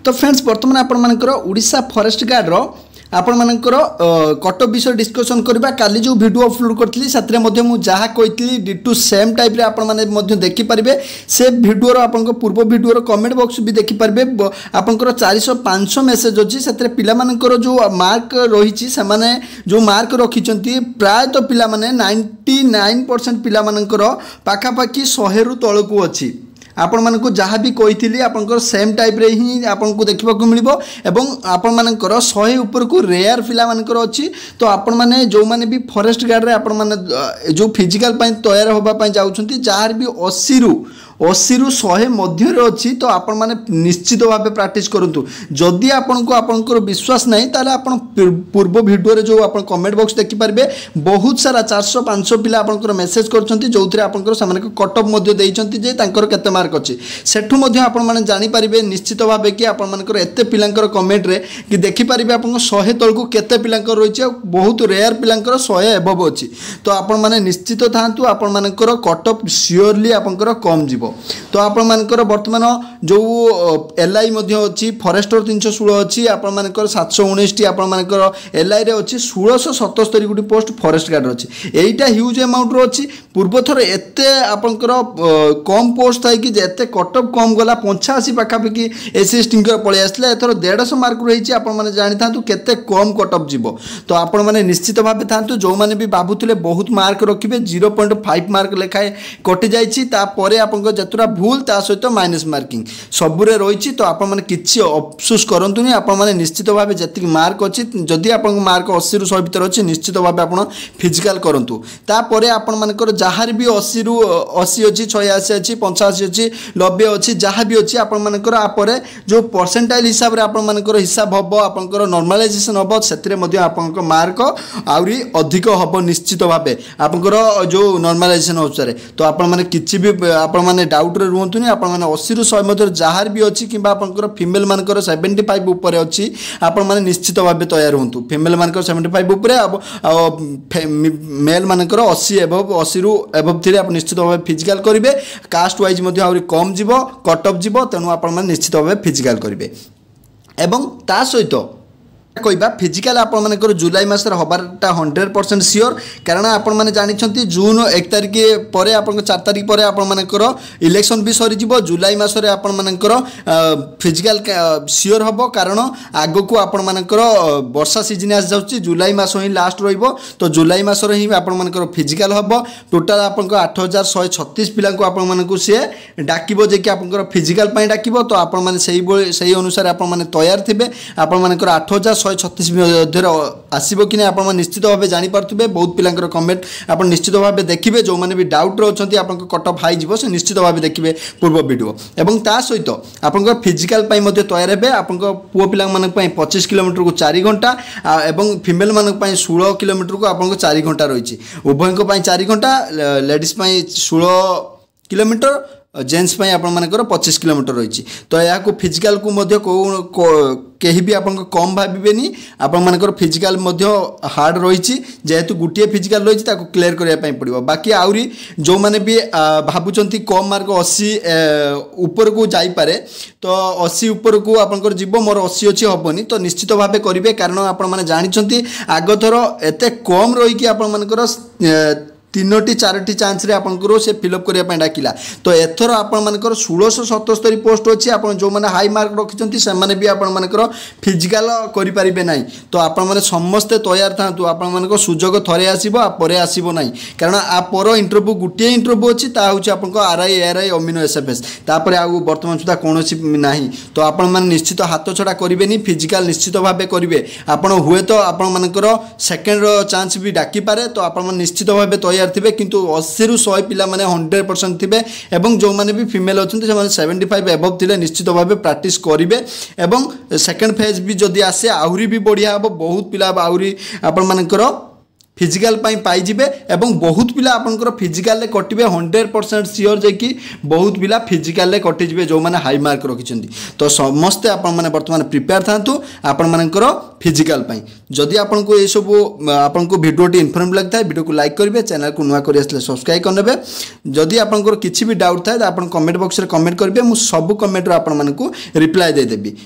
तो फ्रेंड्स बर्तमान आपमनकर Odisha forest guard रो आपमनकर cut up विषय डिस्कसन करबा। काली जो वीडियो अपलोड करथली सतरे मध्ये मु जहा कहितली डी टू सेम टाइप रे आपण माने मध्ये देखि परिबे। से वीडियो रो आपन पूर्व वीडियो रो कमेंट बॉक्स भी देखि परिबे। आपनकर 400-500 मेसेज अछि सेतरे पिला मानकर जो मार्क रहिछि से माने जो मार्क रखिचंती प्राय तो पिला माने 99% पिला मानकर पाखा पाखी 100 रु तळकु अछि। आपण मानक जहाँ भी कही आपंकर सेम टाइप रे ही आपन को देखा मिल एवं आपण मानकर 100 ऊपर को रेयर पिला मानकर अच्छी। तो आपण माने जो माने भी फॉरेस्ट गार्ड रे आपण माने जो फिजिकल तैयार होगा जाउछंती जार भी 80 रु 100 मध्य अच्छी। तो आपण माने निश्चित भाव प्रैक्टिस करंतु। जदि आपण को आपनकर विश्वास नहीं ताले आपण पूर्व वीडियो रे जो आपण कमेंट बॉक्स देखि पारबे बहुत सारा 400-500 पिला आपनकर मेसेज करछंती जोथरे आपनकर सामाने कटअप मध्य देइछंती जे तांकर केते मार्क अछि। सेठु मध्य आपण माने जानि पारिबे निश्चित भाव कि आपण मानकर एते पिलांकर कमेंट रे कि देखि पारिबे आपण 100 तळकु केते पिलांकर रहिछि बहुत रेयर पिलांकर 100 एबव अछि। तो आपण माने निश्चित थांतु आपण मानकर कटअप श्योरली आपनकर कम जिवो। तो आपण मानकर वर्तमान जो एलआई मध्ये अछि फॉरेस्टर 316 अछि आपण मानकर 719 टी आपण मानकर एलआई रे अछि 1677 गुडी पोस्ट फॉरेस्ट गार्ड अछि। एइटा ह्यूज अमाउंट रो अछि। पूर्व थर एते आपनकर कम पोस्ट थाई कि एते कटअप कम गला 85 पाखा पाखी एससी स्टिंगर पळे आसले। एथर 150 मार्क रहिछि। आपण माने जानि थांतु केते कम कटअप जिवो। तो आपण माने निश्चित भाबे थांतु जो माने भी बाबुतले बहुत मार्क रखिबे 0.5 मार्क लेखाए कटि जाइछि। ता परे आपन जतुरा भूल ता सहित माइनस मार्किंग सबुरे रही। तो आपण माने किछि अफसोस करंतुनी। आपण माने निश्चित भाबे जति मार्क अछि जदि आपन मार्क 80 रु 100 भीतर अछि निश्चित भाबे आपण फिजिकल करंतु। ता परे आपण मानकर जहार भी 80 रु 80 अछि 86 अछि 85 अछि 90 अछि जहा भी अछि आपण मानकर आ परे जो परसेंटाइल हिसाब रे आपण मानकर हिसाब हबो आपनकर नॉर्मलाइजेशन हबो सेतरे मध्ये आपनकर मार्क आउरी अधिक हबो निश्चित भाबे आपनकर जो नॉर्मलाइजेशन अनुसार। तो आपण माने किछि भी आपण माने डाउट रे रुहंतुनी। आपण माने 80 रु 100 मध्ये जहार भी अछि किबा आपनकर फीमेल मानकर 75 ऊपर अछि आपण माने निश्चित भाबे तैयार हुंतु। फीमेल मानकर 75 ऊपर मेल मानकर 80 एबव 80 रु एबव थिले आपण निश्चित भाबे फिजिकल करिवे। कास्ट वाइज मध्ये आउरी कम जिवो कटअप जिवो तेनु आपण माने निश्चित भाबे फिजिकल करिवे। एवं ता सहित कहबा फिजिकल आपण मानकर जुलाई मास रे हबारटा 100% सियोर। कारण आपण माने जानिछंती जून 1 तारिख परे आपण 4 तारिख परे आपण मानकर इलेक्शन भी सरी जिवो। जुलाई मास रे आपण मानकर फिजिकल सियोर हबो। कारण आगो को आपण मानकर वर्षा सीजन आस जाउची जुलाई मास ही लास्ट रहिबो। तो जुलाई मास रे ही आपण मानकर फिजिकल हबो। टोटल आपण 8136 पिला को आपण मानकु से डाकिबो जे कि आपण फिजिकल पई डाकिबो। तो आपण माने सही अनुसार आपण माने तैयार थिबे। आपण मानकर 8136 मध्य आसब कि नहीं आप निश्चित भाव जानी पार्थे। बहुत पिलांकर कमेंट आप निश्चित भाव देखिए। जो मैंने भी डाउट रही आप कटअप हाई जीव से निश्चित भाव देखिए पूर्व वीडियो। एवं ता सहित आप फिजिकल तैयार हे आप पुओ पिला 25 किलोमीटर को 4 घंटा एवं फीमेल मान 16 किलोमीटर को आप 4 घंटा रही। उभय 4 घंटा लेडीज 16 किलोमीटर जेन्ट्स पे आपण मानकर 25 किलोमीटर रही। तो या फिजिकल को कहीं भी आपन कम भावेनि। आपण मानकर फिजिकल हार्ड रही जेहेतु गोटे फिजिकल रही क्लियर करने पड़ो। बाकी आउरी जो मैंने भी भावुंट कम मार्क 80 ऊपर को जापे तो 80 ऊपर को आपंकर जीव मोर 80 अच्छी हेनी। तो निश्चित भाव करेंगे। कारण आपण मैंने जानते आग थर एत कम रही आपण मानकर 3-4 चांस रे आपनकर से फिलअप करने डाकिला। तो एथर आपण मानकर 1677 पोस्ट अच्छी। आप जो मैंने हाई मार्क रखिंट से मैंने भी आपण मानकर फिजिकल करें ना। तो आपण मैंने समस्ते तैयार था। आपण मानकर सुजोग थरे आसीबो परे आसीबो नाही। कारण आ पर इंटरव्यू गोटे इंटरव्यू अच्छी ता हूँ आपन आरआई एआरआई अमीनो एसएफएस तापर आ वर्तमान सुधा कौन नहीं। तो आपण मैंने निश्चित हाथ छड़ा करेंगे फिजिकल निश्चित भाव करेंगे। आपण हुए तो आपण मानकर सेकेंड चांस भी डाकी पारे। तो आपण निश्चित भाव तैयार थे। किंतु 80 रु 100 पिला माने 100% थे। एवं जो माने भी फीमेल अच्छे से 75 एबव थे निश्चित भाव प्रैक्टिस करेंगे। एवं सेकेंड फेज भी जदि आसे आहरी भी बढ़िया हम बहुत पिला आहरी आपण मानकर फिजिकल पाइबे। एवं बहुत पिला आपनकर फिजिकल कटिबे 100% सियोर जे कि बहुत पिला फिजिकल कटिजे जो माने हाई मार्क रखिछंती। तो समस्ते आपण माने वर्तमान प्रिपेयर थांतु आपण मानकर फिजिकल जदि आपन को ये सब आपन को वीडियो टी इन्फॉर्मेटिव लगता है वीडियो को लाइक करेंगे। चैनल को नुआ कर सब्सक्राइब करने। जदि आपन किसी भी डाउट थाए तो आप कमेंट बॉक्स में कमेंट करेंगे। मुझे सब कमेंट आपन मानक रिप्लाई देदेवी।